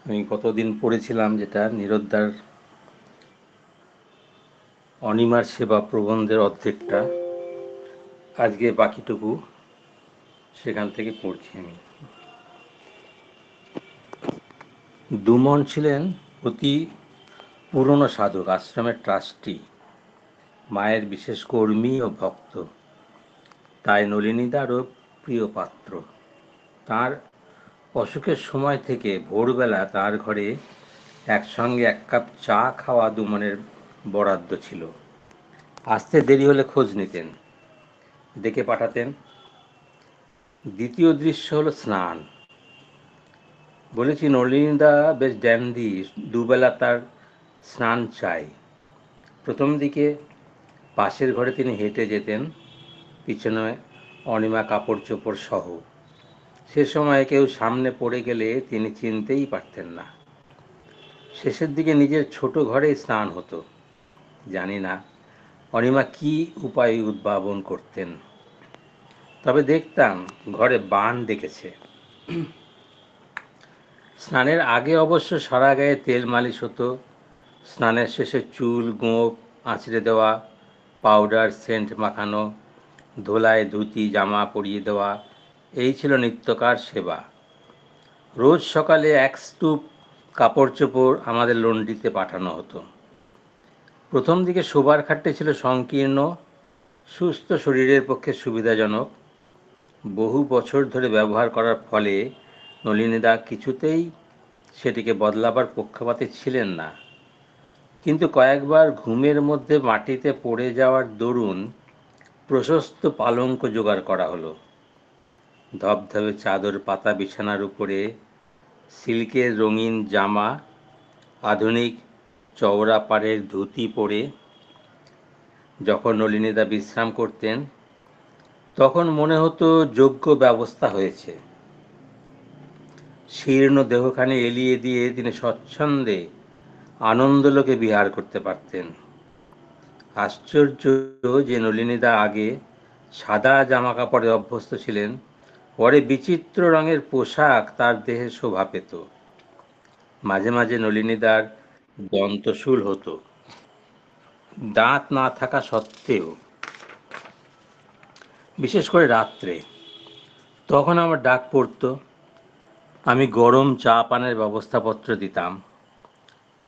আমি কতদিন পড়েছিলাম যেটা নিরুদ্ধার অনিমার সেবা প্রবন্ধের অর্ধেকটা, আজকে বাকিটুকু সেখান থেকে পড়ছি আমি। দুমন ছিলেন অতি পুরনো সাধক, আশ্রমের ট্রাস্টি, মায়ের বিশেষ কর্মী ও ভক্ত, তাই নলিনীদারও প্রিয় পাত্র। তার অসুখের সময় থেকে ভোরবেলা তার ঘরে একসঙ্গে এক কাপ চা খাওয়া দুমনের বরাদ্দ ছিল। আসতে দেরি হলে খোঁজ নিতেন, ডেকে পাঠাতেন। দ্বিতীয় দৃশ্য হলো স্নান। বলেছি নলিনীদা বেশ ড্যান্ডি, দুবেলা তার স্নান চাই। প্রথম দিকে পাশের ঘরে তিনি হেঁটে যেতেন, পিছনে অনিমা কাপড় চোপড় সহ। সে সময় কেউ সামনে পড়ে গেলে তিনি চিনতেই পারতেন না। শেষের দিকে নিজের ছোট ঘরেই স্নান হতো। জানি না অনিমা কি উপায় উদ্ভাবন করতেন, তবে দেখতাম ঘরে বান ডেকেছে। স্নানের আগে অবশ্য সারা গায়ে তেল মালিশ হতো। স্নানের শেষে চুল গোঁফ আঁচড়ে দেওয়া, পাউডার সেন্ট মাখানো, ধোলায় ধুতি জামা পরিয়ে দেওয়া, এই ছিল নিত্যকার সেবা। রোজ সকালে এক স্তূপ কাপড় চোপড় আমাদের লন্ড্রিতে পাঠানো হতো। প্রথম দিকে শোবার খাটটি ছিল সংকীর্ণ, সুস্থ শরীরের পক্ষে সুবিধাজনক। বহু বছর ধরে ব্যবহার করার ফলে নলিনীদা কিছুতেই সেটিকে বদলাবার পক্ষপাতী ছিলেন না। কিন্তু কয়েকবার ঘুমের মধ্যে মাটিতে পড়ে যাওয়ার দরুন প্রশস্ত পালঙ্ক জোগাড় করা হলো। ধবধবে চাদর পাতা বিছানার উপরে, সিল্কের রঙিন জামা, আধুনিক চওড়া পাড়ের ধুতি পরে যখন নলিনীদা বিশ্রাম করতেন, তখন মনে হতো যোগ্য ব্যবস্থা হয়েছে। শীর্ণ দেহখানি এলিয়ে দিয়ে তিনি স্বচ্ছন্দে আনন্দলোকে বিহার করতে পারতেন। আশ্চর্য যে নলিনীদা আগে সাদা জামা কাপড়ে অভ্যস্ত ছিলেন, পরে বিচিত্র রঙের পোশাক তার দেহে শোভা পেত। মাঝে মাঝে নলিনীদার দন্তশূল হতো, দাঁত না থাকা সত্ত্বেও, বিশেষ করে রাত্রে। তখন আমার ডাক পড়তো, আমি গরম চা পানের ব্যবস্থাপত্র দিতাম।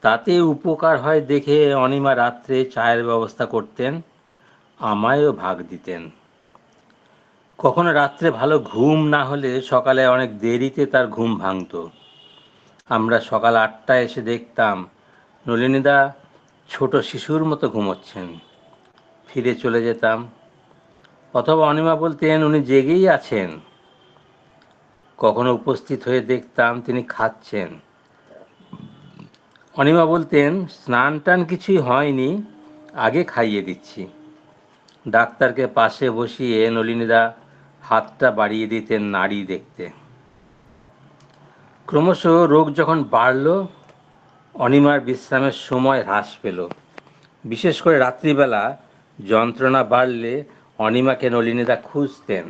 তাতে উপকার হয় দেখে অনিমা রাত্রে চায়ের ব্যবস্থা করতেন, আমায়ও ভাগ দিতেন। কখনো রাত্রে ভালো ঘুম না হলে সকালে অনেক দেরিতে তার ঘুম ভাঙত। আমরা সকাল 8টায় এসে দেখতাম নলিনীদা ছোট শিশুর মতো ঘুমোচ্ছেন। ফিরে চলে যেতাম, অথবা অনিমা বলতেন উনি জেগেই আছেন। কখনো উপস্থিত হয়ে দেখতাম তিনি খাচ্ছেন। অনিমা বলতেন স্নান টান কিছুই হয়নি, আগে খাইয়ে দিচ্ছি। ডাক্তারকে পাশে বসিয়ে নলিনীদা হাতটা বাড়িয়ে দিতেন নাড়ি দেখতে। ক্রমশ রোগ যখন বাড়ল, অনিমার বিশ্রামের সময় হ্রাস পেল। বিশেষ করে রাত্রিবেলা যন্ত্রণা বাড়লে অনিমাকে নলিনীদা খুঁজতেন।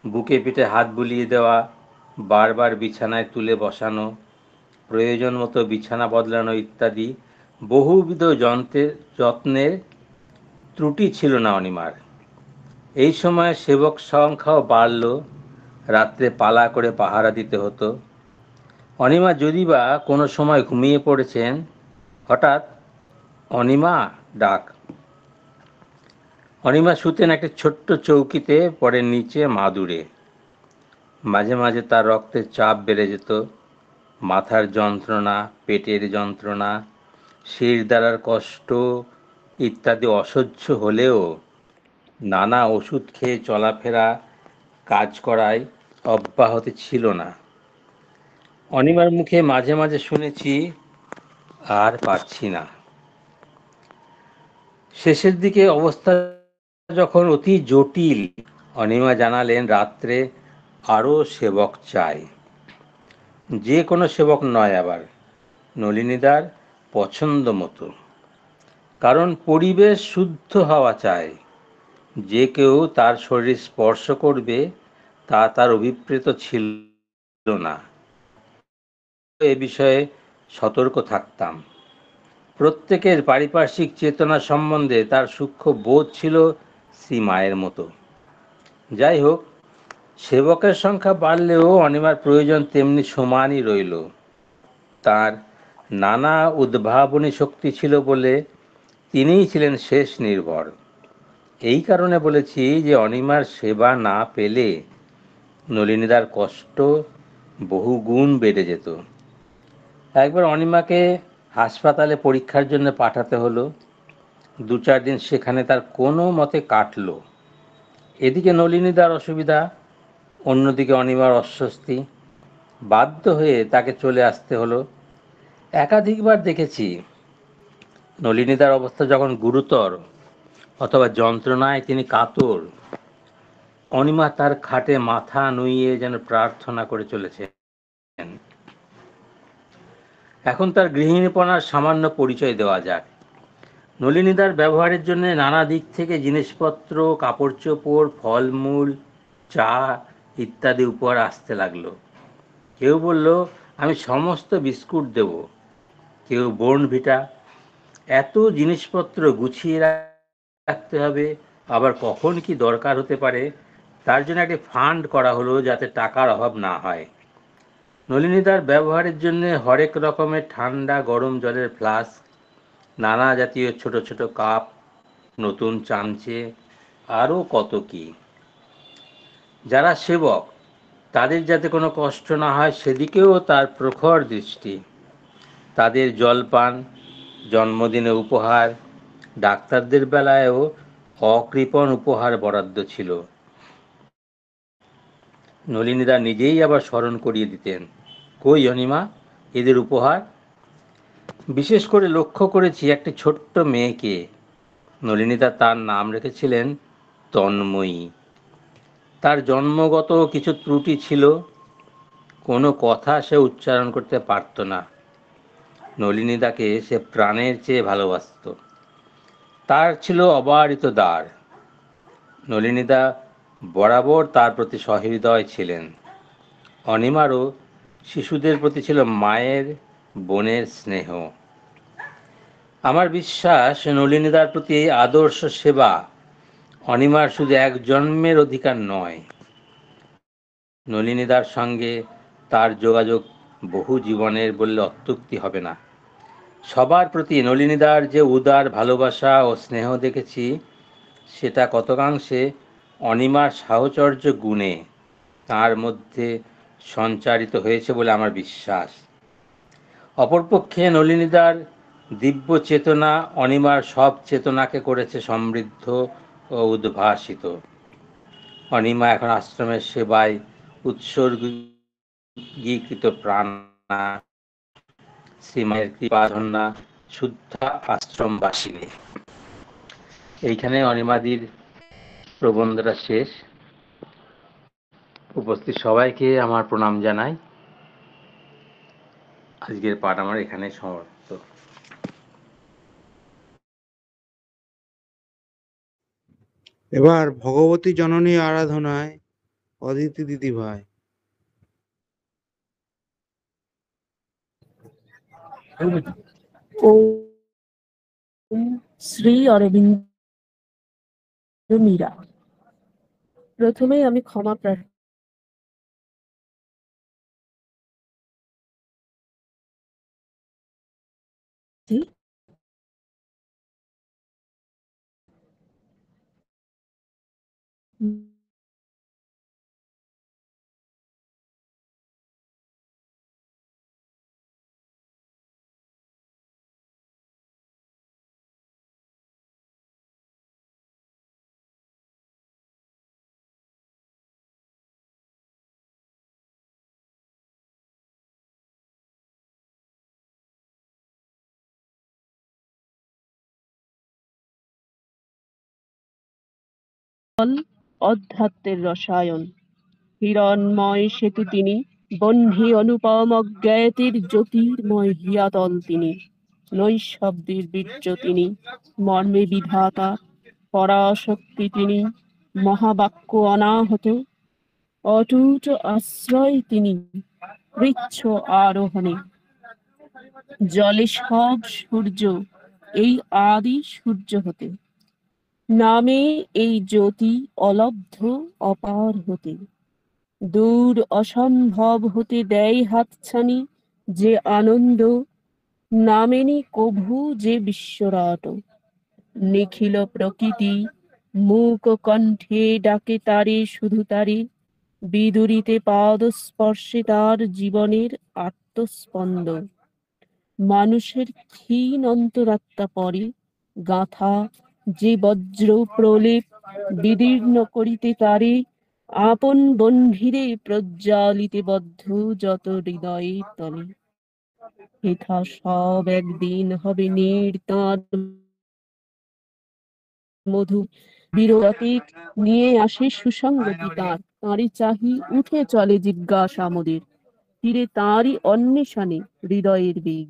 বুকে পিঠে হাত বুলিয়ে দেওয়া, বারবার বিছানায় তুলে বসানো, প্রয়োজন মতো বিছানা বদলানো ইত্যাদি বহুবিধ যত্নের ত্রুটি ছিল না অনিমার। এই সময় সেবক সংখ্যাও বাড়ল, রাত্রে পালা করে পাহারা দিতে হতো। অনিমা যদি বা কোনো সময় ঘুমিয়ে পড়েছেন, হঠাৎ অনিমা ডাক। অনিমা শুতেন একটা ছোট্ট চৌকিতে, পরে নিচে মাদুরে। মাঝে মাঝে তার রক্তের চাপ বেড়ে যেত, মাথার যন্ত্রণা, পেটের যন্ত্রণা, শিরদাঁড়ার কষ্ট ইত্যাদি অসহ্য হলেও নানা ওষুধ খেয়ে চলাফেরা কাজ করায় অব্যাহতি ছিল না। অনিমার মুখে মাঝে মাঝে শুনেছি, আর পারছি না। শেষের দিকে অবস্থা যখন অতি জটিল, অনিমা জানালেন রাত্রে আরও সেবক চাই। যে কোনো সেবক নয়, আবার নলিনীদার পছন্দ মতো। কারণ পরিবেশ শুদ্ধ হওয়া চাই। যে কেউ তার শরীর স্পর্শ করবে তা তার অভিপ্রেত ছিল না। এ বিষয়ে সতর্ক থাকতাম। প্রত্যেকের পারিপার্শ্বিক চেতনা সম্বন্ধে তার সূক্ষ্ম বোধ ছিল শ্রী মায়ের মতো। যাই হোক, সেবকের সংখ্যা বাড়লেও অনিমার প্রয়োজন তেমনি সমানই রইল। তার নানা উদ্ভাবনী শক্তি ছিল বলে তিনিই ছিলেন শেষ নির্ভর। এই কারণে বলেছি যে অনিমার সেবা না পেলে নলিনীদার কষ্ট বহুগুণ বেড়ে যেত। একবার অনিমাকে হাসপাতালে পরীক্ষার জন্য পাঠাতে হলো। 2-4 দিন সেখানে তার কোনো মতে কাটল। এদিকে নলিনীদার অসুবিধা, অন্যদিকে অনিমার অস্বস্তি। বাধ্য হয়ে তাকে চলে আসতে হলো। একাধিকবার দেখেছি নলিনীদার অবস্থা যখন গুরুতর অথবা যন্ত্রণায় তিনি কাতর, অনিমা তার খাটে মাথা নুইয়ে যেন প্রার্থনা করে চলেছেন। এখন তার গৃহিণীপনার সামান্য পরিচয় দেওয়া যাক। নলিনীদার ব্যবহারের জন্য নানা দিক থেকে জিনিসপত্র, কাপড় চোপড়, ফলমূল, চা ইত্যাদি উপহার আসতে লাগলো। কেউ বলল আমি সমস্ত বিস্কুট দেব, কেউ বোর্নভিটা। এত জিনিসপত্র গুছিয়ে রাখতে হবে, আবার কখন কি দরকার হতে পারে তার জন্য একটি ফান্ড করা হলো যাতে টাকার অভাব না হয়। নলিনীদার ব্যবহারের জন্য হরেক রকমের ঠান্ডা গরম জলের ফ্লাস্ক, নানা জাতীয় ছোট ছোট কাপ, নতুন চামচে, আরও কত কি। যারা সেবক তাদের যাতে কোনো কষ্ট না হয় সেদিকেও তার প্রখর দৃষ্টি। তাদের জলপান, জন্মদিনে উপহার, ডাক্তারদের বেলায়ও অকৃপণ উপহার বরাদ্দ ছিল। নলিনীদা নিজেই আবার স্মরণ করিয়ে দিতেন, কই অনিমা, এদের উপহার। বিশেষ করে লক্ষ্য করেছি একটি ছোট্ট মেয়েকে। নলিনীদা তার নাম রেখেছিলেন তন্ময়ী। তার জন্মগত কিছু ত্রুটি ছিল, কোনো কথা সে উচ্চারণ করতে পারত না। নলিনীদাকে সে প্রাণের চেয়ে ভালোবাসত। তার ছিল অবারিত দ্বার। নলিনীদা বরাবর তার প্রতি সহৃদয় ছিলেন। অনিমারও শিশুদের প্রতি ছিল মায়ের বোনের স্নেহ। আমার বিশ্বাস নলিনীদার প্রতি এই আদর্শ সেবা অনিমার শুধু এক জন্মের অধিকার নয়। নলিনীদার সঙ্গে তার যোগাযোগ বহু জীবনের বললে অত্যুক্তি হবে না। সবার প্রতি নলিনীদার যে উদার ভালোবাসা ও স্নেহ দেখেছি সেটা কতকাংশে অনিমার সাহচর্য গুণে তার মধ্যে সঞ্চারিত হয়েছে বলে আমার বিশ্বাস। অপরপক্ষে নলিনীদার দিব্য চেতনা অনিমার সব চেতনাকে করেছে সমৃদ্ধ ও উদ্ভাসিত। অনিমা এখন আশ্রমের সেবায় উৎসর্গীকৃত প্রাণা, শ্রীমায়ের কৃপাধন্যা শুদ্ধা আশ্রমবাসিনী। এইখানে অনিমাদির প্রবন্ধটা শেষ। উপস্থিত সবাইকে আমার প্রণাম জানাই। আজকের পাঠ আমার এখানে সমাপ্ত। এবার ভগবতী জননী আরাধনায় অদিতি দিদিভাই। ওম শ্রী অরবিন্দ মীরা। প্রথমেই আমি ক্ষমা প্রার্থী। অধ্যাত্মের রসায়ন, হিরণময় সেতু তিনি, বহ্নি অনুপম অজ্ঞাতির জ্যোতির্ময় হিয়াতল তিনি, নৈশব্দের বীর্য তিনি, মর্মে বিধাতা পরাশক্তি তিনি, মহাবাক্য অনাহত অটুট আশ্রয় তিনি, বৃক্ষ আরোহণে জলে সব সূর্য এই আদি সূর্য হতে, নামে এই জ্যোতি অলব্ধ অপার হতে, দূর অসম্ভব হতে দেয় হাতছানি যে আনন্দ, নামেনি কভু যে বিশ্বরাট। নিখিল প্রকৃতি মূক কণ্ঠে ডাকে তারে, শুধু তারে বিদুরিতে পাদ স্পর্শে তার জীবনের আত্মস্পন্দ। মানুষের ক্ষীণ অন্তরাত্মা পরে গাঁথা যে বজ্র প্রলেপ, বিদীর্ণ করিতে তারে আপন বহ্নিরে প্রজ্বালিতে বদ্ধ যত হৃদয়ে তলে। হেথা সব একদিন হবে তাঁর মধু বিরতিক নিয়ে আসে সুসঙ্গতি তাঁর, তাঁরই চাহি উঠে চলে জিজ্ঞাসা মোদের, ফিরে তাঁরই অন্বেষণে হৃদয়ের বেগ।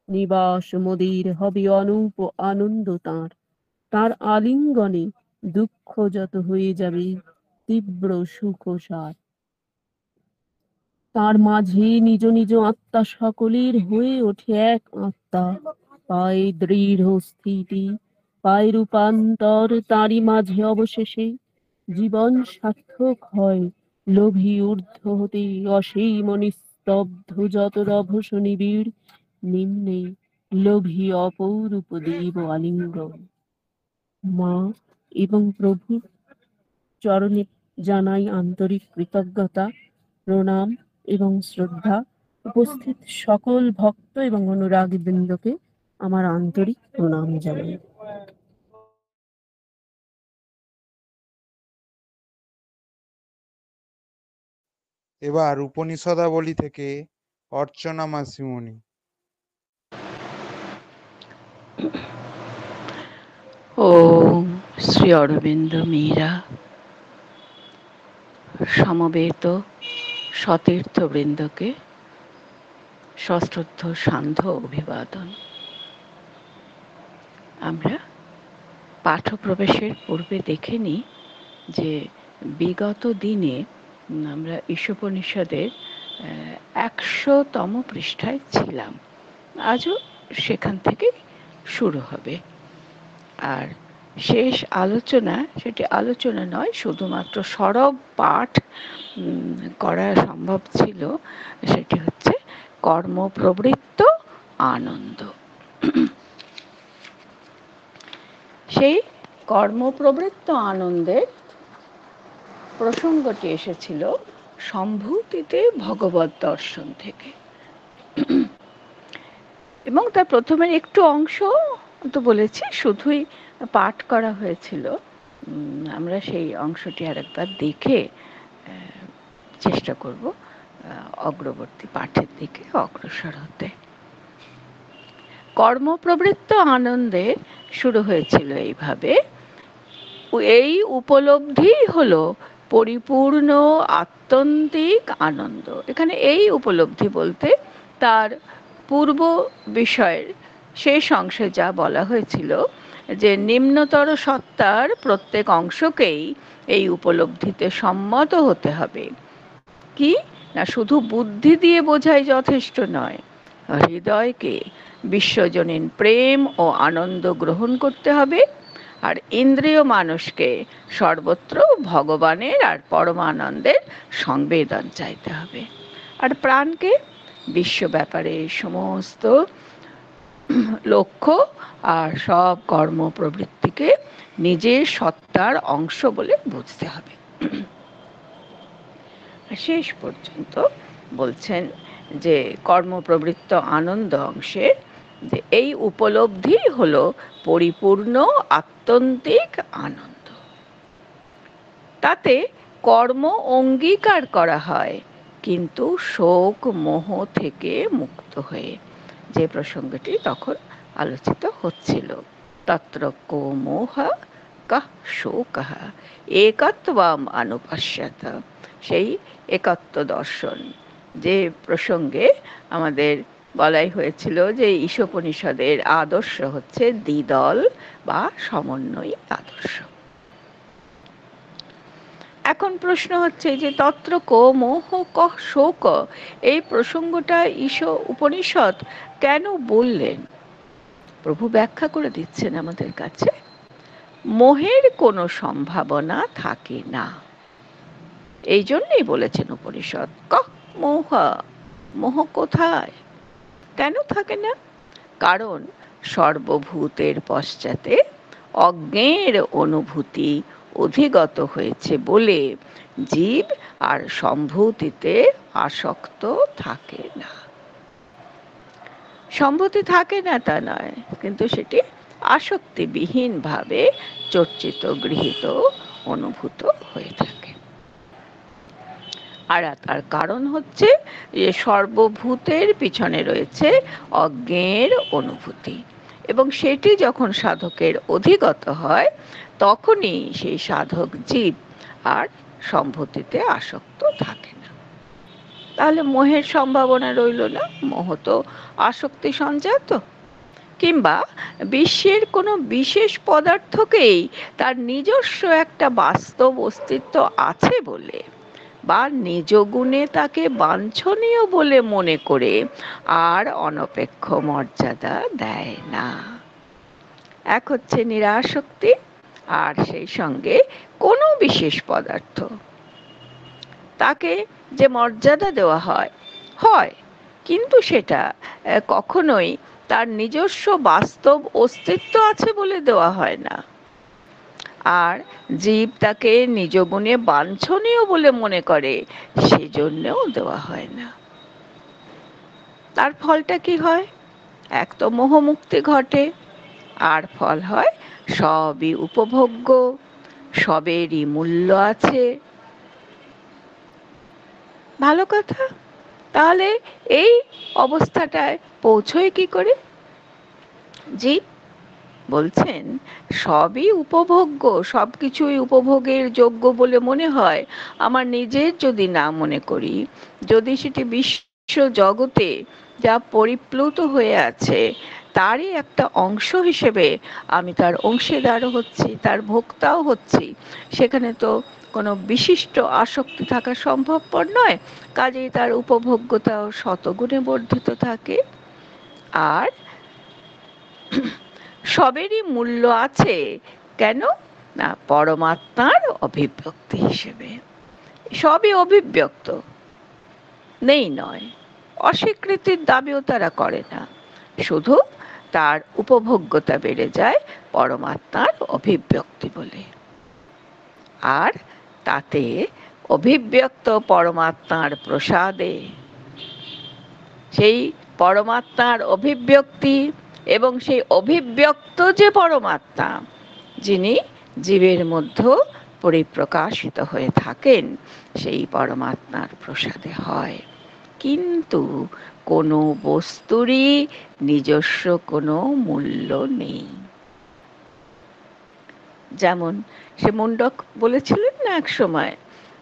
নিবাস মোদের হবে অনূপ আনন্দ তাঁর, তাঁর আলিঙ্গনে দুঃখ যত হয়ে যাবে তীব্র সুখ সার। তার মাঝে নিজ নিজ আত্মা সকলের হয়ে ওঠে এক আত্মা, পায় দৃঢ় স্থিতি, পায় রূপান্তর তারই মাঝে অবশেষে জীবন সার্থক হয়। লোভী ঊর্ধ্ব হতে অসীম নিস্তব্ধ যত রভস নিবিড়, নিম্নে লোভী অপরূপ দেব আলিঙ্গন। মা এবং প্রভুর চরণে জানাই আন্তরিক কৃতজ্ঞতা, প্রণাম এবং শ্রদ্ধা। উপস্থিত সকল ভক্ত এবং অনুরাগী বৃন্দকে আমার আন্তরিক প্রণাম জানাই। এবার উপনিষদাবলী থেকে অর্চনা মাসিমণি। ওম শ্রী অরবিন্দ মীরা সমবেত সতীর্থবৃন্দকে সশ্রদ্ধ সান্ধ্য অভিবাদন। আমরা পাঠ প্রবেশের পূর্বে দেখে নিই যে বিগত দিনে আমরা ঈশোপনিষদের 100তম পৃষ্ঠায় ছিলাম। আজও সেখান থেকে শুরু হবে। আর শেষ আলোচনা, সেটি আলোচনা নয়, শুধুমাত্র সরব পাঠ করা সম্ভব ছিল, সেটি হচ্ছে কর্মপ্রবৃত্ত আনন্দ। সেই কর্মপ্রবৃত্ত আনন্দের প্রসঙ্গটি এসেছিল সম্ভূতিতে ভগবৎ দর্শন থেকে, এবং তার প্রথমের একটু অংশ তো বলেছি শুধুই পাঠ করা হয়েছিল। আমরা সেই অংশটি আরেকবার দেখে চেষ্টা করব অগ্রবর্তী পাঠের দিকে অগ্রসর হতে। কর্মপ্রবৃত্ত আনন্দে শুরু হয়েছিল এইভাবে, এই উপলব্ধি হলো পরিপূর্ণ আত্যন্তিক আনন্দ। এখানে এই উপলব্ধি বলতে তার পূর্ব বিষয়ের শেষ অংশে যা বলা হয়েছিল যে নিম্নতর সত্তার প্রত্যেক অংশকেই এই উপলব্ধিতে সম্মত হতে হবে। কি না, শুধু বুদ্ধি দিয়ে বোঝাই যথেষ্ট নয়, হৃদয়কে বিশ্বজনীন প্রেম ও আনন্দ গ্রহণ করতে হবে, আর ইন্দ্রিয় মানুষকে সর্বত্র ভগবানের আর পরমানন্দের সংবেদন চাইতে হবে, আর প্রাণকে বিশ্ব ব্যাপারে সমস্ত লক্ষ্য আর সব কর্মপ্রবৃত্তিকে নিজের সত্তার অংশ বলে বুঝতে হবে। শেষ পর্যন্ত বলছেন যে কর্মপ্রবৃত্ত আনন্দ অংশে যে এই উপলব্ধি হলো পরিপূর্ণ আত্যন্তিক আনন্দ। তাতে কর্ম অঙ্গীকার করা হয়, কিন্তু শোক মোহ থেকে মুক্ত হয়ে, যে প্রসঙ্গটি তখন আলোচিত হচ্ছিল। তত্র কো মোহ কঃ শোকঃ একত্বম অনুপশ্যত, সেই একত্ব দর্শন যে প্রসঙ্গে আমাদের বলাই হয়েছিল যে ঈশোপনিষদের আদর্শ হচ্ছে দ্বিদল বা সমন্বয়ী আদর্শ। এখন প্রশ্ন হচ্ছে যে তত্র কো মোহ কহ শোক, এই প্রসঙ্গটা উপনিষদ কেন বললেন? প্রভু ব্যাখ্যা করে দিচ্ছেন আমাদের কাছে, মোহের কোনো সম্ভাবনা থাকে না। এই জন্যই বলেছেন উপনিষদ, কহ মোহ, মোহ কোথায়, কেন থাকে না? কারণ সর্বভূতের পশ্চাতে অজ্ঞের অনুভূতি অধিগত হয়েছে বলে জীব আর সম্ভূতিতে আসক্ত থাকে না। সম্ভূতি থাকে না তা নয়, কিন্তু সেটি আসক্তিবিহীন ভাবে চর্চিত, গৃহীত, অনুভূত হয়ে থাকে। আর তার কারণ হচ্ছে যে সর্বভূতের পিছনে রয়েছে অজ্ঞের অনুভূতি, এবং সেটি যখন সাধকের অধিগত হয় তখনই সেই সাধক জীব আর সম্ভূতিতে আসক্ত থাকে না। তাহলে মোহের সম্ভাবনা রইল না, মোহ তো আসক্তি সঞ্জাত। কিংবা বিশ্বের কোনো বিশেষ পদার্থকেই তার নিজস্ব একটা বাস্তব অস্তিত্ব আছে বলে বা নিজ গুণে তাকে বাঞ্ছনীয় বলে মনে করে আর অনপেক্ষ মর্যাদা দেয় না। এক হচ্ছে নিরাসক্তি, আর সেই সঙ্গে কোনো বিশেষ পদার্থ তাকে যে মর্যাদা দেওয়া হয় হয়, কিন্তু সেটা কখনোই তার নিজস্ব বাস্তব অস্তিত্ব আছে বলে দেওয়া হয় না। আর জীব তাকে নিজ গুণে বাঞ্ছনীয় বলে মনে করে, সেজন্যও দেওয়া হয় না। তার ফলটা কি হয়? এক তো মোহমুক্তি ঘটে, আর ফল হয় সবই উপভোগ্য, সবেরই মূল্য আছে। ভালো কথা। তাহলে এই অবস্থাটায় পৌঁছয় কি করে? জীব বলছেন সবই উপভোগ্য, সবকিছুই উপভোগের যোগ্য বলে মনে হয়। আমার নিজের যদি না মনে করি, যদি সেটি বিশ্ব জগতে যা পরিপ্লুত হয়ে আছে তারই একটা অংশ হিসেবে আমি তার অংশীদারও হচ্ছি, তার ভোক্তাও হচ্ছি, সেখানে তো কোনো বিশিষ্ট আসক্তি থাকা সম্ভবপর নয়। কাজেই তার উপভোগ্যতাও শতগুণে বর্ধিত থাকে। আর সবেরই মূল্য আছে কেন? না, পরমাত্মার অভিব্যক্তি হিসেবে। সবই অভিব্যক্ত, নেই নয়, অস্বীকৃতির দাবিও তারা করে না, শুধু তার উপভোগ্যতা বেড়ে যায় পরমাত্মার অভিব্যক্তি বলে। আর তাতে অভিব্যক্ত পরমাত্মার প্রসাদে, সেই পরমাত্মার অভিব্যক্তি এবং সেই অভিব্যক্ত যে পরমাত্মা, যিনি জীবের মধ্যে পরিপ্রকাশিত হয়ে থাকেন, সেই পরমাত্মার প্রসাদে হয়। কিন্তু কোনো বস্তুরই নিজস্ব কোনো মূল্য নেই। যেমন সে মুন্ডক বলেছিলেন না এক সময়,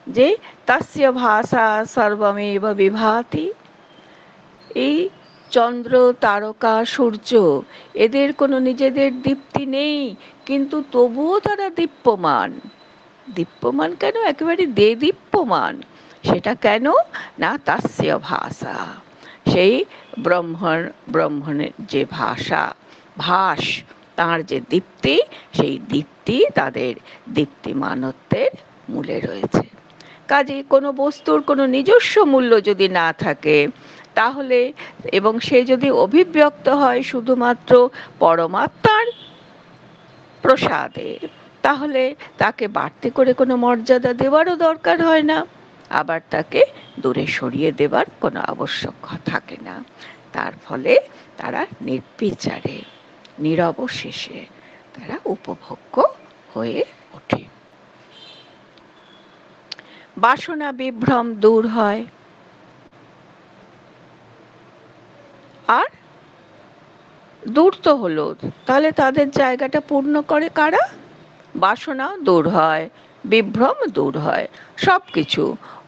যে তাস্য ভাষা সর্বমেব বিভাতি। এই চন্দ্র, তারকা, সূর্য, এদের কোনো নিজেদের দীপ্তি নেই, কিন্তু তবুও তারা দীপ্যমান। দীপ্যমান কেন? একেবারে দেদীপ্যমান। সেটা কেন? না, তাস্য ভাষা, সেই ব্রহ্মণের যে ভাষা, ভাস, তাঁর যে দীপ্তি, সেই দীপ্তি তাদের দীপ্তিমানত্বের মূলে রয়েছে। কাজে কোনো বস্তুর কোনো নিজস্ব মূল্য যদি না থাকে, তাহলে এবং সে যদি অভিব্যক্ত হয় শুধুমাত্র পরমাত্মার প্রসাদে, তাহলে তাকে বাড়তি করে কোনো মর্যাদা দেওয়ারও দরকার হয় না, আবার তাকে দূরে সরিয়ে দেবার কোনো আবশ্যক থাকে না। তার ফলে তারা নির্বিচারে, নিরবশেষে তারা উপভোগ্য হয়ে ওঠে। বাসনা বিভ্রম দূর হয়। আর দূর তো হলো, তাহলে তাদের জায়গাটা পূর্ণ করে কারা? বাসনা দূর হয়, বিভ্রম দূর হয়, সবকিছু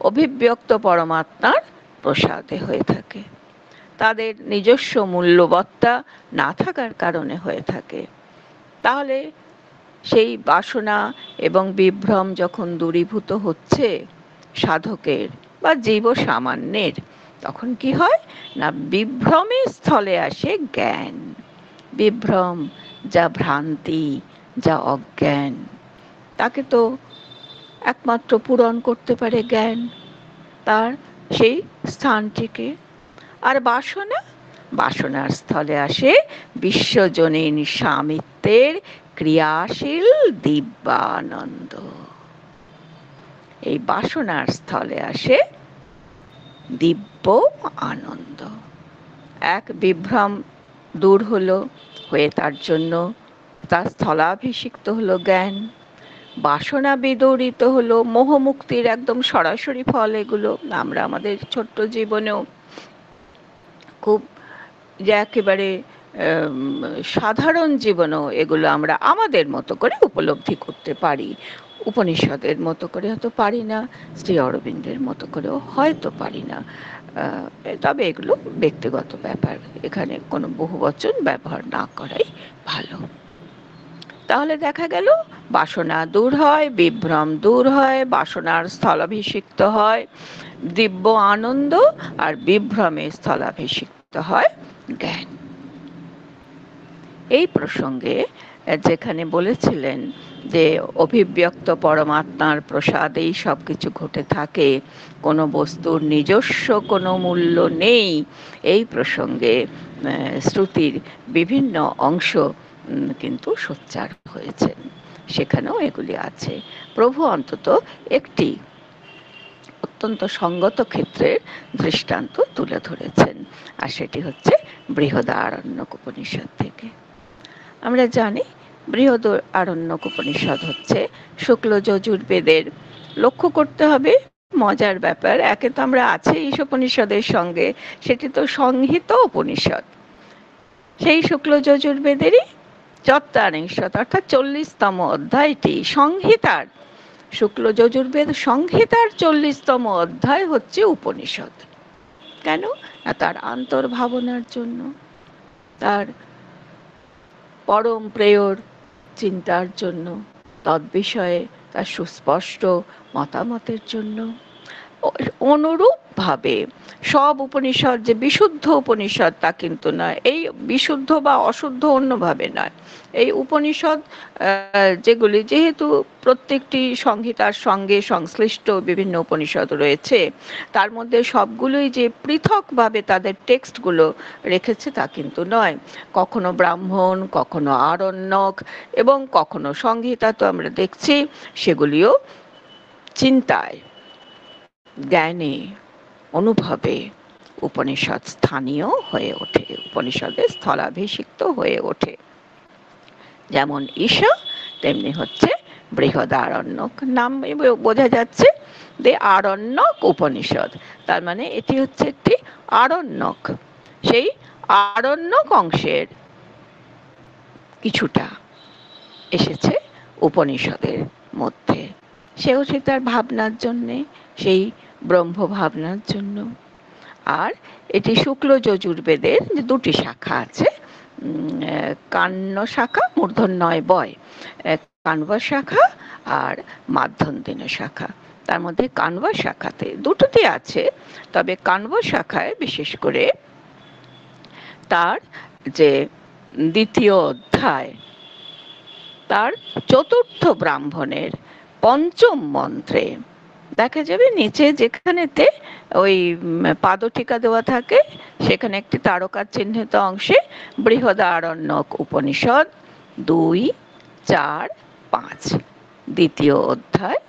অভিব্যক্ত পরমাত্মার প্রসাদে হয়ে থাকে। তাদের নিজস্ব মূল্যবত্তা না থাকার কারণে হয়ে থাকে। তাহলে সেই বাসনা এবং বিভ্রম যখন দূরীভূত হচ্ছে সাধকের বা জীব সামান্যের, তখন কি হয় না, বিভ্রমের স্থলে আসে জ্ঞান। বিভ্রম যা ভ্রান্তি, যা অজ্ঞান, তাকে তো একমাত্র পূরণ করতে পারে জ্ঞান, তার সেই স্থানটিকে। আর বাসনা, বাসনার স্থলে আসে বিশ্বজনীন স্বামিত্বের ক্রিয়াশীল দিব্যানন্দ। এই বাসনার স্থলে আসে দিব্য আনন্দ। এক বিভ্রম দূর হলো, হয়ে তার জন্য তার স্থলাভিষিক্ত হলো জ্ঞান। বাসনা বিদরিত হলো, মোহমুক্তির একদম সরাসরি ফল এগুলো। আমরা আমাদের ছোট্ট জীবনেও খুব, যে একেবারে সাধারণ জীবনেও এগুলো আমরা আমাদের মতো করে উপলব্ধি করতে পারি। উপনিষদের মতো করে হয়তো পারি না, শ্রী অরবিন্দের মতো করেও হয়তো পারি না, তবে এগুলো ব্যক্তিগত ব্যাপার, এখানে কোনো বহুবচন ব্যবহার না করাই ভালো। তাহলে দেখা গেল বাসনা দূর হয়, বিভ্রম দূর হয়, বাসনার স্থলাভিষিক্ত হয় দিব্য আনন্দ, আর বিভ্রমে স্থলাভিষিক্ত হয় জ্ঞান। এই প্রসঙ্গে যেখানে বলেছিলেন যে অভিব্যক্ত পরমাত্মার প্রসাদেই সব কিছু ঘটে থাকে, কোনো বস্তুর নিজস্ব কোনো মূল্য নেই, এই প্রসঙ্গে শ্রুতির বিভিন্ন অংশ কিন্তু সোচ্চার হয়েছেন, সেখানেও এগুলি আছে। প্রভু অন্তত একটি অত্যন্ত সঙ্গত ক্ষেত্রের দৃষ্টান্ত তুলে ধরেছেন, আর সেটি হচ্ছে বৃহদারণ্যক উপনিষদ থেকে। আমরা জানি বৃহদারণ্যক উপনিষদ হচ্ছে শুক্ল যজুর্বেদের। লক্ষ্য করতে হবে মজার ব্যাপার, একে তো আমরা আছি ঈশোপনিষদের সঙ্গে, সেটি তো সংহিত উপনিষদ। সেই শুক্ল যজুর্বেদেরই চত্বারিংশত অর্থাৎ 40তম অধ্যায়টি সংহিতার, শুক্ল যজুর্বেদ সংহিতার 40তম অধ্যায় হচ্ছে উপনিষদ। কেন? তার আন্তর্ভাবনার জন্য, তার পরম প্রেয়র চিন্তার জন্য, তদ্বিষয়ে তার সুস্পষ্ট মতামতের জন্য। অনুরূপভাবে সব উপনিষদ যে বিশুদ্ধ উপনিষদ তা কিন্তু নয়, এই বিশুদ্ধ বা অশুদ্ধ অন্যভাবে নয়। এই উপনিষদ যেগুলি, যেহেতু প্রত্যেকটি সংহিতার সঙ্গে সংশ্লিষ্ট বিভিন্ন উপনিষদ রয়েছে, তার মধ্যে সবগুলোই যে পৃথকভাবে তাদের টেক্সটগুলো রেখেছে তা কিন্তু নয়। কখনো ব্রাহ্মণ, কখনো আরণ্যক এবং কখনো সংহিতা, তো আমরা দেখছি সেগুলিও চিন্তায়, জ্ঞানে, অনুভবে উপনিষদ স্থানীয় হয়ে ওঠে, উপনিষদের স্থলাভিষিক্ত হয়ে ওঠে। যেমন ঈশা, তেমনি হচ্ছে বৃহদারণ্যক। নাম বোঝা যাচ্ছে যে আরণ্যক উপনিষদ, তার মানে এটি হচ্ছে একটি আরণ্যক। সেই আরণ্যক অংশের কিছুটা এসেছে উপনিষদের মধ্যে, সেও সে তার ভাবনার জন্যে, সেই ব্রহ্ম ভাবনার জন্য। আর এটি শুক্ল যজুর্বেদের যে দুটি শাখা আছে, কাণ্য শাখা, মূর্ধন্যয় বয়, কাণ্ব শাখা আর মাধ্যন্দিন শাখা। তার মধ্যে কাণ্ব শাখাতে দুটোতে আছে, তবে কাণ্ব শাখায় বিশেষ করে তার যে দ্বিতীয় অধ্যায়, তার চতুর্থ ব্রাহ্মণের পঞ্চম মন্ত্রে দেখা যাবে নিচে যেখানেতে ওই পাদটিকা দেওয়া থাকে, সেখানে একটি তারকার চিহ্নিত অংশে বৃহদারণ্যক উপনিষদ 2, 4, 5 দ্বিতীয় অধ্যায়,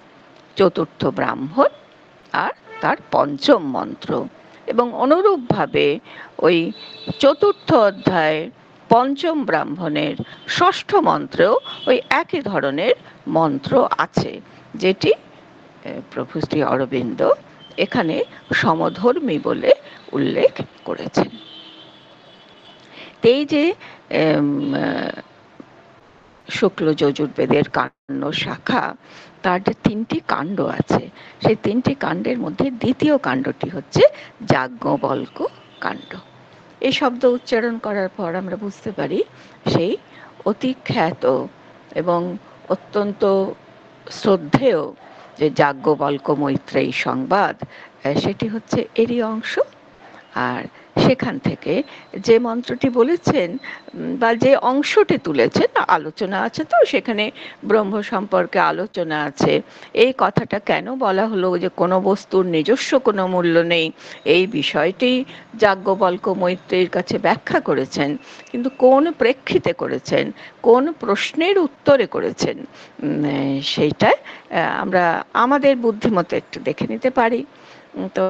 চতুর্থ ব্রাহ্মণ আর তার পঞ্চম মন্ত্র। এবং অনুরূপভাবে ওই চতুর্থ অধ্যায় পঞ্চম ব্রাহ্মণের ষষ্ঠ মন্ত্রেও ওই একই ধরনের মন্ত্র আছে, যেটি প্রভু শ্রী অরবিন্দ এখানে সমধর্মী বলে উল্লেখ করেছেন। এই যে শুক্ল যজুর্বেদের কাণ্ড শাখা, তার যে 3টি কাণ্ড আছে, সেই 3টি কাণ্ডের মধ্যে দ্বিতীয় কাণ্ডটি হচ্ছে যাজ্ঞবল্ক কাণ্ড। এই শব্দ উচ্চারণ করার পর আমরা বুঝতে পারি সেই অতি খ্যাত এবং অত্যন্ত শ্রদ্ধেয় যে যাজ্ঞবল্ক্য মৈত্রেয়ী সংবাদ, সেটি হচ্ছে এরই অংশ। আর সেখান থেকে যে মন্ত্রটি বলেছেন বা যে অংশটি তুলেছেন, আলোচনা আছে, তো সেখানে ব্রহ্ম সম্পর্কে আলোচনা আছে। এই কথাটা কেন বলা হলো যে কোনো বস্তুর নিজস্ব কোনো মূল্য নেই, এই বিষয়টি যাজ্ঞবল্ক্য মৈত্রেয়ীর কাছে ব্যাখ্যা করেছেন, কিন্তু কোন প্রেক্ষিতে করেছেন, কোন প্রশ্নের উত্তরে করেছেন, সেইটা আমরা আমাদের বুদ্ধিমতো একটু দেখে নিতে পারি। তো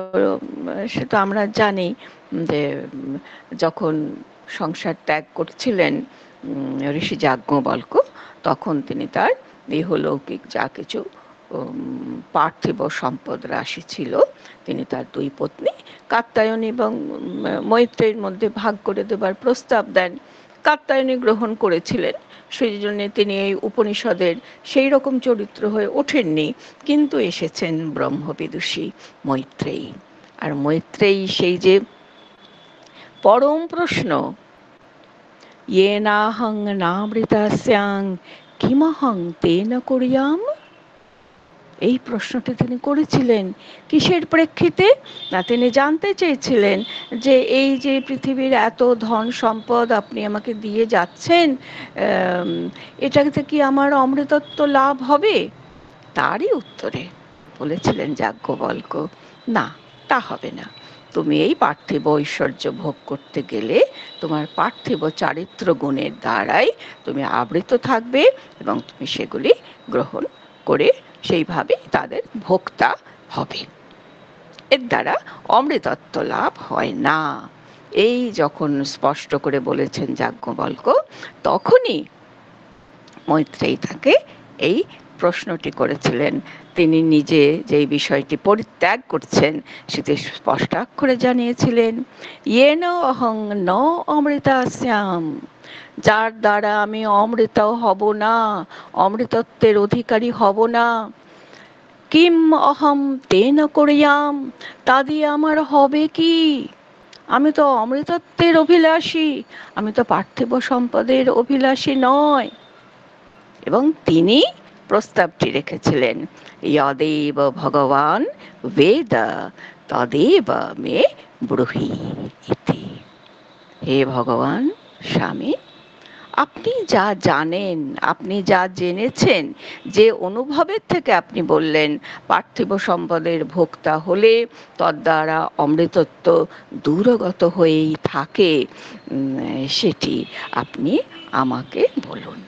সে তো আমরা জানি যে যখন সংসার ত্যাগ করছিলেন ঋষি যাজ্ঞবল্ক্য, তখন তিনি তার ইহলৌকিক যা কিছু পার্থিব সম্পদ রাশি ছিল, তিনি তার দুই পত্নী কাত্যায়নী এবং মৈত্রেয়ীর মধ্যে ভাগ করে দেবার প্রস্তাব দেন। কাত্যায়নী গ্রহণ করেছিলেন, সেই জন্য তিনি এই উপনিষদের সেই রকম চরিত্র হয়ে ওঠেননি, কিন্তু এসেছেন ব্রহ্মবিদুষী মৈত্রেয়ী। আর মৈত্রেয়ী সেই যে পরম প্রশ্ন, ইয়ে নাহং নামৃতাস্যাং কিমহং তেন কুর্যাম, এই প্রশ্নটি তিনি করেছিলেন। কিসের প্রেক্ষিতে? না, তিনি জানতে চেয়েছিলেন যে এই যে পৃথিবীর এত ধন সম্পদ আপনি আমাকে দিয়ে যাচ্ছেন, এটাতে কি আমার অমৃতত্ব লাভ হবে? তারই উত্তরে বলেছিলেন যাজ্ঞবল্ক্য, না, তা হবে না। তুমি এই পার্থিব ঐশ্বর্য ভোগ করতে গেলে তোমার পার্থিব চারিত্র গুণের দ্বারাই তুমি আবৃত থাকবে এবং তুমি সেগুলি গ্রহণ করে সেইভাবে তাদের ভোক্তা হবে। এর দ্বারা অমৃতত্ব লাভ হয় না। এই যখন স্পষ্ট করে বলেছেন যাজ্ঞবল্ক্য, তখনই মৈত্রেয়ী তাকে এই প্রশ্নটি করেছিলেন। তিনি নিজে যে বিষয়টি পরিত্যাগ করছেন সেটি স্পষ্টাক্ষরে জানিয়েছিলেন, ইয়েন অহং ন অমৃতাস্যাম, যার দ্বারা আমি অমৃত হব না, অমৃতত্বের অধিকারী হব না, কিম অহম তেন কুর্যাম, তা দিয়ে আমার হবে কি? আমি তো অমৃতত্বের অভিলাষী, আমি তো পার্থিব সম্পদের অভিলাষী নয়। এবং তিনি প্রস্তাবটি রেখেছিলেন, যদেব ভগবান বেদ তদেব মে ব্রূহি ইতি। হে ভগবান স্বামী, আপনি যা জানেন, আপনি যা জেনেছেন, যে অনুভবের থেকে আপনি বললেন পার্থিব সম্পদের ভোক্তা হলে তদ্বারা অমৃতত্ব দূরগত হয়েই থাকে, সেটি আপনি আমাকে বলুন।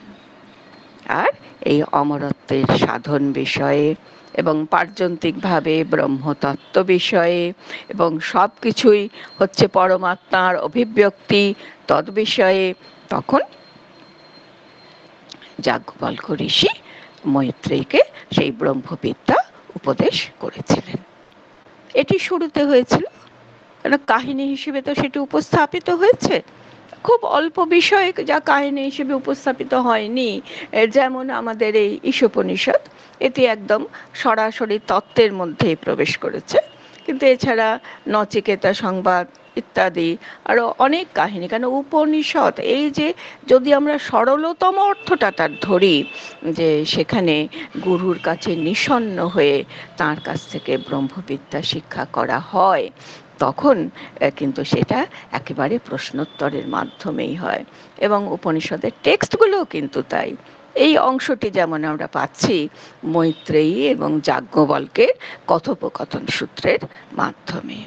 আর এই অমরত্বের সাধন বিষয়ে এবং পার্যন্তিকভাবে ব্রহ্মতত্ত্ব বিষয়ে এবং সব কিছুই হচ্ছে পরমাত্মার অভিব্যক্তি তদ্বিষয়ে তখন যাজ্ঞবল্ক্য ঋষি মৈত্রেয়ীকে সেই ব্রহ্মবিদ্যা উপদেশ করেছিলেন। এটি শুরুতে হয়েছিল, কারণ কাহিনী হিসেবে তো সেটি উপস্থাপিত হয়েছে, খুব অল্প বিষয় যা কাহিনী হিসেবে উপস্থাপিত হয়নি। যেমন আমাদের এই ঈশোপনিষদ, এটি একদম সরাসরি তত্ত্বের মধ্যে প্রবেশ করেছে, কিন্তু এছাড়া নচিকেতা সংবাদ ইত্যাদি আরো অনেক কাহিনী। কেন উপনিষদ, এই যে যদি আমরা সরলতম অর্থটা তার ধরি, যে সেখানে গুরুর কাছে নিঃসন্ন হয়ে তার কাছ থেকে ব্রহ্মবিদ্যা শিক্ষা করা হয়, তখন কিন্তু সেটা একেবারে প্রশ্নোত্তরের মাধ্যমেই হয়। এবং উপনিষদের টেক্সটগুলোও কিন্তু তাই। এই অংশটি যেমন আমরা পাচ্ছি মৈত্রেয়ী এবং যাজ্ঞবল্ক্যের কথোপকথন সূত্রের মাধ্যমে।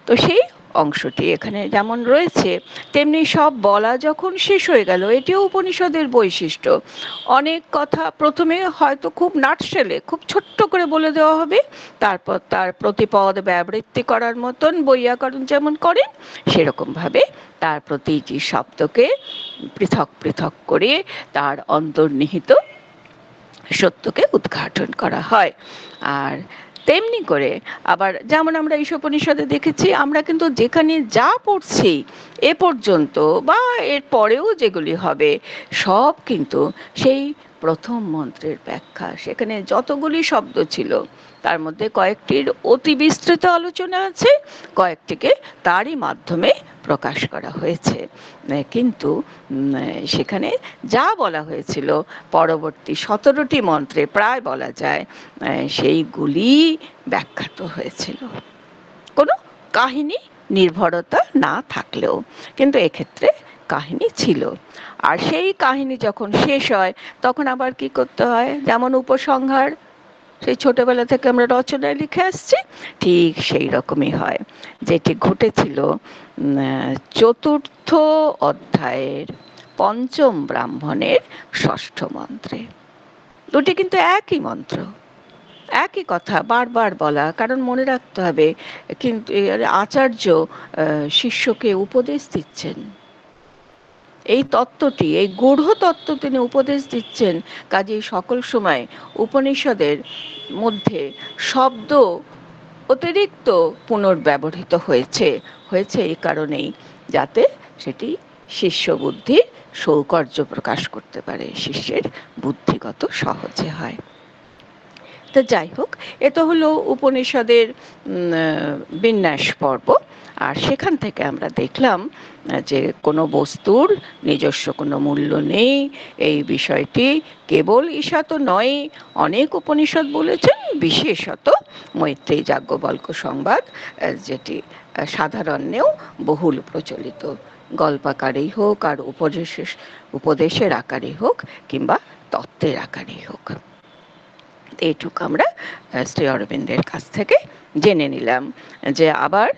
তো সেই অংশটি এখানে যেমন রয়েছে, তেমনি সব বলা যখন শেষ হয়ে গেল, এটিও উপনিষদের বৈশিষ্ট্য। অনেক কথা প্রথমে হয়তো খুব নাটশেলে খুব ছোট্ট করে বলে দেওয়া হবে, তারপর তার প্রতিপদ ব্যবৃত্তি করার মতন বৈয়াকরণ যেমন করেন, সেরকমভাবে তার প্রতিটি শব্দকে পৃথক পৃথক করে তার অন্তর্নিহিত সত্যকে উদ্ঘাটন করা হয়। আর তেমনি করে আবার যেমন আমরা ঈশোপনিষদে দেখেছি, আমরা কিন্তু যেখানে যা পড়ছি এ পর্যন্ত বা এর পরেও যেগুলি হবে, সব কিন্তু সেই প্রথম মন্ত্রের ব্যাখ্যা। সেখানে যতগুলি শব্দ ছিল তার মধ্যে কয়েকটির অতি বিস্তৃত আলোচনা আছে, কয়েকটিকে তারই মাধ্যমে প্রকাশ করা হয়েছে। কিন্তু সেখানে যা বলা হয়েছিল পরবর্তী 17টি মন্ত্রে প্রায় বলা যায় সেইগুলি ব্যাখ্যাত হয়েছিল, কোনো কাহিনী নির্ভরতা না থাকলেও। কিন্তু এক্ষেত্রে কাহিনী ছিল, আর সেই কাহিনী যখন শেষ হয় তখন আবার কি করতে হয়, যেমন উপসংহার সেই ছোটবেলা থেকে আমরা রচনায় লিখে আসছি, ঠিক সেই রকমই হয়। যেটি ঘটেছিল 4th অধ্যায়ের 5ম ব্রাহ্মণের 6ষ্ঠ মন্ত্রে। দুটি কিন্তু একই মন্ত্র, একই কথা বারবার বলা, কারণ মনে রাখতে হবে কিন্তু আচার্য শিষ্যকে উপদেশ দিচ্ছেন, এই তত্ত্বটি, এই গূঢ় তত্ত্ব তিনি উপদেশ দিচ্ছেন। কাজেই সকল সময় উপনিষদের মধ্যে শব্দ অতিরিক্ত পুনর্ব্যবহৃত হয়েছে এই কারণেই, যাতে সেটি শিষ্য বুদ্ধির সৌকর্য প্রকাশ করতে পারে, শিষ্যের বুদ্ধিগত সহজে হয়। তা যাই হোক, এ তো হলো উপনিষদের বিন্যাস পর্ব। আর সেখান থেকে আমরা দেখলাম যে কোনো বস্তুর নিজস্ব কোনো মূল্য নেই, এই বিষয়টি কেবল ঈশা তো নয়, অনেক উপনিষদ বলেছেন, বিশেষত মৈত্রেয়ী যাজ্ঞবল্ক্য সংবাদ, যেটি সাধারণ্যেও বহুল প্রচলিত, গল্পাকারেই হোক আর উপদেশের আকারেই হোক কিংবা তত্ত্বের আকারেই হোক। এইটুকু আমরা শ্রী অরবিন্দের কাছ থেকে জেনে নিলাম। যে আবার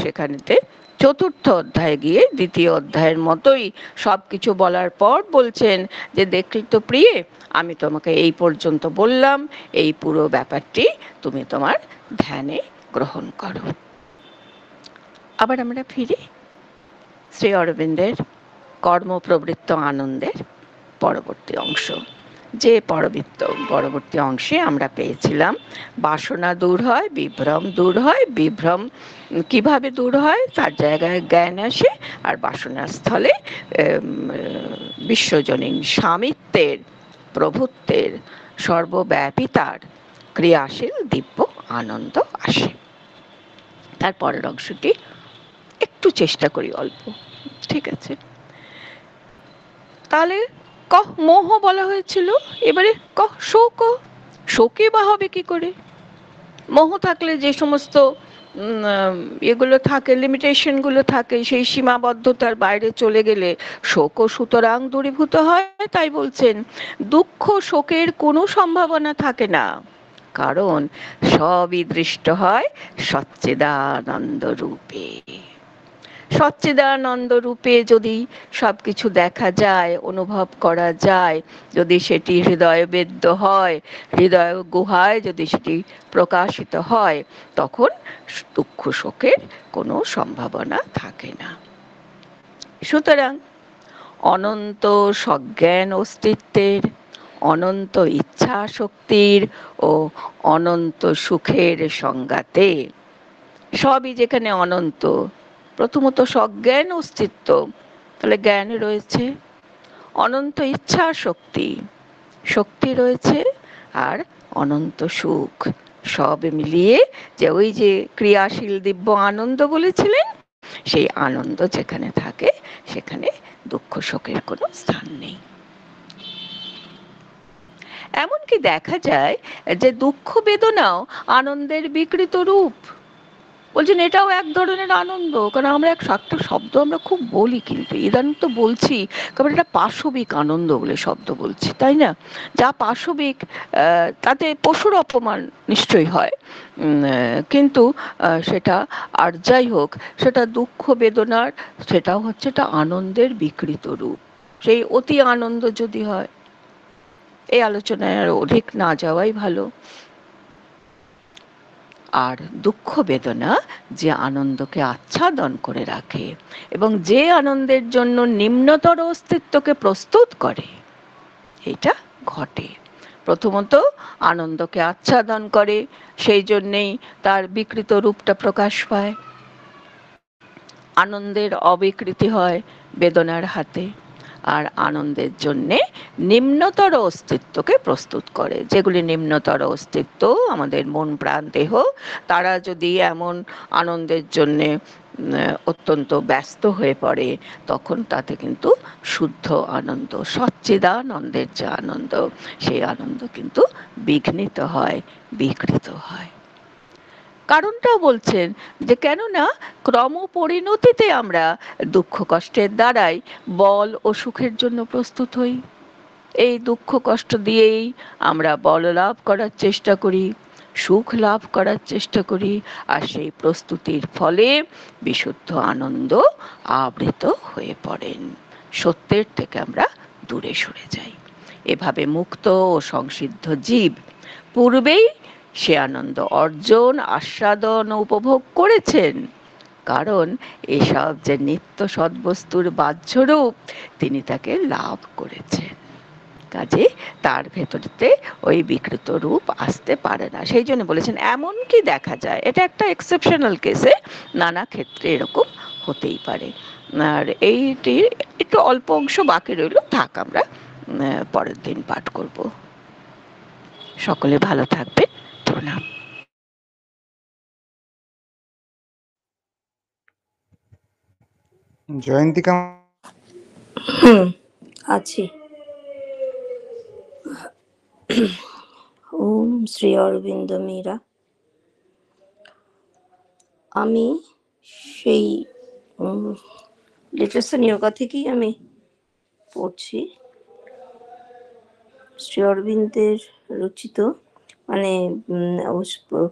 সেখানেতে 4th অধ্যায়ে গিয়ে 2য় অধ্যায়ের মতোই সবকিছু বলার পর বলছেন যে দেখলি তো প্রিয়ে, আমি তোমাকে এই পর্যন্ত বললাম, এই পুরো ব্যাপারটি তুমি তোমার ধ্যানে গ্রহণ করো। আবার আমরা ফিরি শ্রী অরবিন্দের কর্মপ্রবৃত্ত আনন্দের পরবর্তী অংশ। যে পরবর্তী অংশে আমরা পেয়েছিলাম বাসনা দূর হয়, বিভ্রম দূর হয়, বিভ্রম কিভাবে দূর হয়, তার জায়গায় জ্ঞান আসে, আর বাসনার স্থলে বিশ্বজনীন স্বামিত্বের, প্রভুত্বের, সর্বব্যাপিতার ক্রিয়াশীল দিব্য আনন্দ আসে। তার পরের অংশটি একটু চেষ্টা করি অল্প, ঠিক আছে? তাহলে মোহ বলা হয়েছিল, এবারে শোকে বা হবে কি করে? মোহ থাকলে যে সমস্ত এগুলো থাকে, লিমিটেশন গুলো থাকে, সেই সীমাবদ্ধতার বাইরে চলে গেলে শোকও সুতরাং দূরীভূত হয়। তাই বলছেন দুঃখ শোকের কোনো সম্ভাবনা থাকে না, কারণ সবই দৃষ্ট হয় সচ্চিদানন্দ রূপে। সচ্চিদানন্দ রূপে যদি সবকিছু দেখা যায়, অনুভব করা যায়, যদি সেটি হৃদয়বেদ্য হয়, হৃদয় গুহায় যদি সেটি প্রকাশিত হয়, তখন দুঃখ শোকের কোনো সম্ভাবনা থাকে না। সুতরাং অনন্ত সজ্ঞান অস্তিত্বের, অনন্ত ইচ্ছা শক্তির ও অনন্ত সুখের সংঘাতে, সবই যেখানে অনন্ত, প্রথমত সজ্ঞান অস্তিত্ব, তাহলে জ্ঞান রয়েছে, অনন্ত ইচ্ছা শক্তি রয়েছে, আর অনন্ত সুখ, সব মিলিয়ে যে ওই যে ক্রিয়াশীল দিব্য আনন্দ বলেছিলেন, সেই আনন্দ যেখানে থাকে সেখানে দুঃখ শোকের কোনো স্থান নেই। এমনকি দেখা যায় যে দুঃখ বেদনাও আনন্দের বিকৃত রূপ। বলছেন এটাও এক ধরনের আনন্দ, কারণ আমরা একটা শব্দ আমরা খুব বলি, কিন্তু ইদানিং তো বলছি কারণ এটা পাশবিক আনন্দ বলে শব্দ বলছি, তাই না? যা পাশবিক তাতে পশুর অপমান নিশ্চয়ই হয়, কিন্তু সেটা আর যাই হোক, সেটা দুঃখ বেদনার, সেটাও হচ্ছে একটা আনন্দের বিকৃত রূপ। সেই অতি আনন্দ যদি হয়, এই আলোচনায় আর অধিক না যাওয়াই ভালো। আর দুঃখ বেদনা যে আনন্দকে আচ্ছাদন করে রাখে এবং যে আনন্দের জন্য নিম্নতর অস্তিত্বকে প্রস্তুত করে, এটা ঘটে। প্রথমত আনন্দকে আচ্ছাদন করে, সেই জন্যেই তার বিকৃত রূপটা প্রকাশ পায়। আনন্দের অবিকৃতি হয় বেদনার হাতে, আর আনন্দের জন্যে নিম্নতর অস্তিত্বকে প্রস্তুত করে। যেগুলি নিম্নতর অস্তিত্ব, আমাদের মন প্রাণ দেহ, তারা যদি এমন আনন্দের জন্যে অত্যন্ত ব্যস্ত হয়ে পড়ে, তখন তাতে কিন্তু শুদ্ধ আনন্দ, সচ্চিদানন্দের যে আনন্দ, সেই আনন্দ কিন্তু বিঘ্নিত হয়, বিকৃত হয়। কারণটাও বলছেন যে কেননা ক্রম পরিণতিতে আমরা দুঃখ কষ্টের দ্বারাই বল ও সুখের জন্য প্রস্তুত হই। এই দুঃখ কষ্ট দিয়েই আমরা বল লাভ করার চেষ্টা করি, সুখ লাভ করার চেষ্টা করি, আর সেই প্রস্তুতির ফলে বিশুদ্ধ আনন্দ আবৃত হয়ে পড়েন। সত্যের থেকে আমরা দূরে সরে যাই। এভাবে মুক্ত ও সংসিদ্ধ জীব পূর্বেই সে আনন্দ অর্জন, আস্বাদন ও উপভোগ করেছেন, কারণ এসব যে নিত্য সদ্বস্তুর বাহ্যরূপ, তিনি তাকে লাভ করেছেন। কাজে তার ভেতরতে ওই বিকৃত রূপ আসতে পারে না। সেই জন্য বলেছেন এমন কি দেখা যায়, এটা একটা এক্সেপশনাল কেসে, নানা ক্ষেত্রে এরকম হতেই পারে। আর এইটির একটু অল্প অংশ বাকি রইল, থাক, আমরা পরের দিন পাঠ করব। সকলে ভালো থাকবেন। প্রণাম। জয়ন্তিকা আছি। ওম শ্রী অরবিন্দ মীরা। আমি সেই লিটারেচার যোগা থেকেই আমি পড়ছি। শ্রী অরবিন্দের রচিত, মানে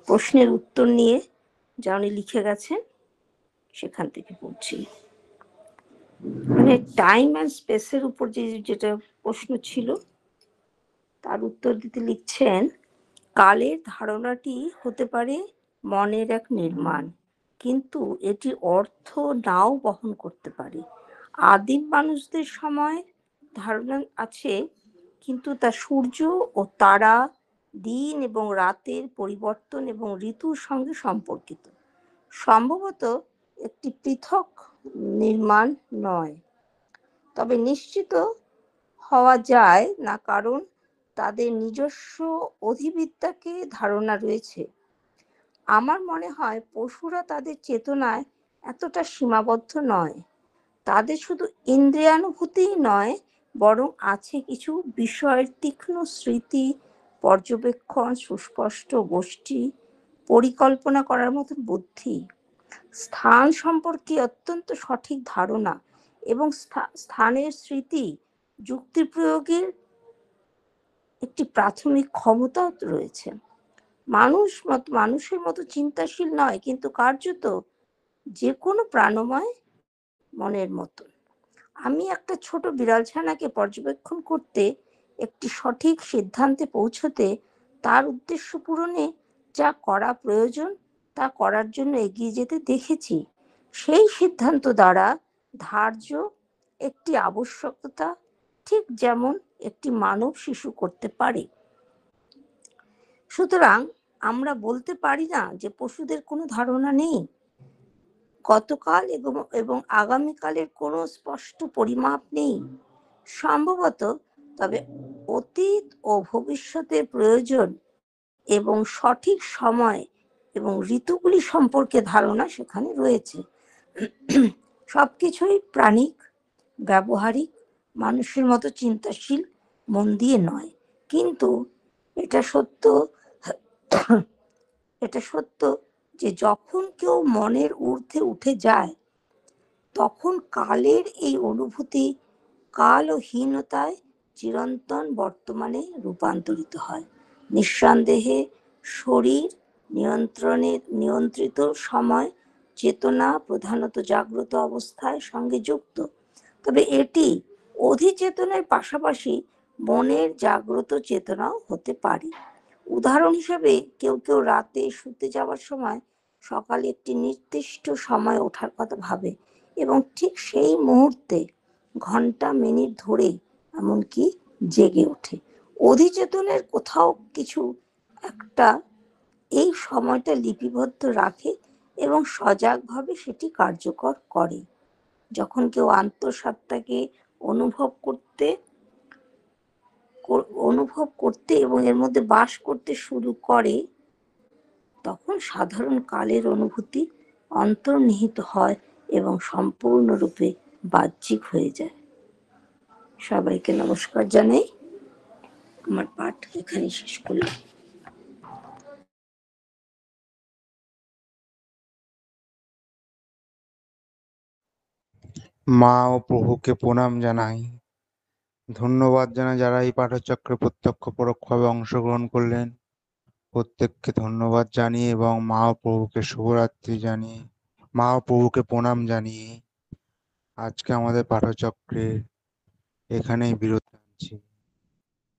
প্রশ্নের উত্তর নিয়ে যা উনি লিখে গেছেন সেখান থেকে পড়ছি। মানে টাইম অ্যান্ড স্পেসের উপর যেটা প্রশ্ন ছিল তার উত্তর দিতে লিখছেন, কালের ধারণাটি হতে পারে মনের এক নির্মাণ, কিন্তু এটি অর্থ নাও বহন করতে পারে। আদিম মানুষদের সময় ধারণা আছে, কিন্তু তা সূর্য ও তারা, দিন এবং রাতের পরিবর্তন এবং ঋতুর সঙ্গে সম্পর্কিত। সম্ভবত একটি পৃথক নির্মাণ নয়, তবে নিশ্চিত হওয়া যায় না, কারণ তাদের নিজস্ব অধিবিদ্যাকে ধারণা রয়েছে। আমার মনে হয় পশুরা তাদের চেতনায় এতটা সীমাবদ্ধ নয়। তাদের শুধু ইন্দ্রিয়ানুভূতিই নয়, বরং আছে কিছু বিষয়ের তীক্ষ্ণ স্মৃতি, পর্যবেক্ষণ, সুস্পষ্ট গোষ্ঠী, পরিকল্পনা করার মতন বুদ্ধি, স্থান সম্পর্কে অত্যন্ত সঠিক ধারণা এবং স্থানের স্মৃতি যুক্তি প্রয়োগের একটি প্রাথমিক ক্ষমতা রয়েছে। মানুষের মতো চিন্তাশীল নয়, কিন্তু কার্যত যে কোনো প্রাণময় মনের মতন। আমি একটা ছোট বিড়ালছানাকে পর্যবেক্ষণ করতে, একটি সঠিক সিদ্ধান্তে পৌঁছতে, তার উদ্দেশ্য পূরণে যা করা প্রয়োজন তা করার জন্য এগিয়ে যেতে দেখেছি। সেই সিদ্ধান্ত দ্বারা ধার্য একটি আবশ্যকতা, ঠিক যেমন একটি মানব শিশু করতে পারে। সুতরাং আমরা বলতে পারি না যে পশুদের কোনো ধারণা নেই, গতকাল এবং আগামীকালের কোনো স্পষ্ট পরিমাপ নেই। সম্ভবত, তবে অতীত ও ভবিষ্যতের প্রয়োজন এবং সঠিক সময় এবং ঋতুগুলি সম্পর্কে ধারণা সেখানে রয়েছে। সবকিছুই প্রাণিক, ব্যবহারিক, মানুষের মতো চিন্তাশীল মন দিয়ে নয়। কিন্তু এটা সত্য যে যখন কেউ মনের ঊর্ধ্বে উঠে যায়, তখন কালের এই অনুভূতি কাল ও হীনতায় চিরন্তন বর্তমানে রূপান্তরিত হয়। নিঃসন্দেহে শরীর নিয়ন্ত্রিত সময় চেতনা প্রধানত জাগ্রত অবস্থায় সঙ্গে যুক্ত, তবে এটি অধিচেতনের পাশাপাশি মনের জাগ্রত চেতনাও হতে পারে। উদাহরণ হিসেবে কেউ রাতে শুতে যাওয়ার সময় সকালে একটি নির্দিষ্ট সময় ওঠার কথা ভাবে এবং ঠিক সেই মুহূর্তে ঘন্টা মিনিট ধরে এমনকি জেগে ওঠে। অধিচেতনের কোথাও কিছু একটা এই সময়টা লিপিবদ্ধ রাখে এবং সজাগভাবে সেটি কার্যকর করে। যখন কেউ আন্তঃসত্ত্বাকে অনুভব করতে এবং এর মধ্যে বাস করতে শুরু করে, তখন সাধারণ কালের অনুভূতি অন্তর্নিহিত হয় এবং সম্পূর্ণরূপে বাহ্যিক হয়ে যায়। সবাইকে নমস্কার জানাই। আমার পাঠ এখানে শেষ করলাম। মা ও প্রভুকে প্রণাম জানাই। ধন্যবাদ জানাই যারা এই পাঠচক্রে প্রত্যক্ষ পরোক্ষভাবে অংশগ্রহণ করলেন। প্রত্যেককে ধন্যবাদ জানিয়ে এবং মা ও প্রভুকে শুভরাত্রি জানিয়ে, মা ও প্রভুকে প্রণাম জানিয়ে আজকে আমাদের পাঠচক্রে এখানেই বিরতি আনছি।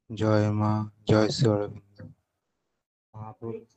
জয় মা, জয় শ্রী অরবিন্দ। মহাপ্রভু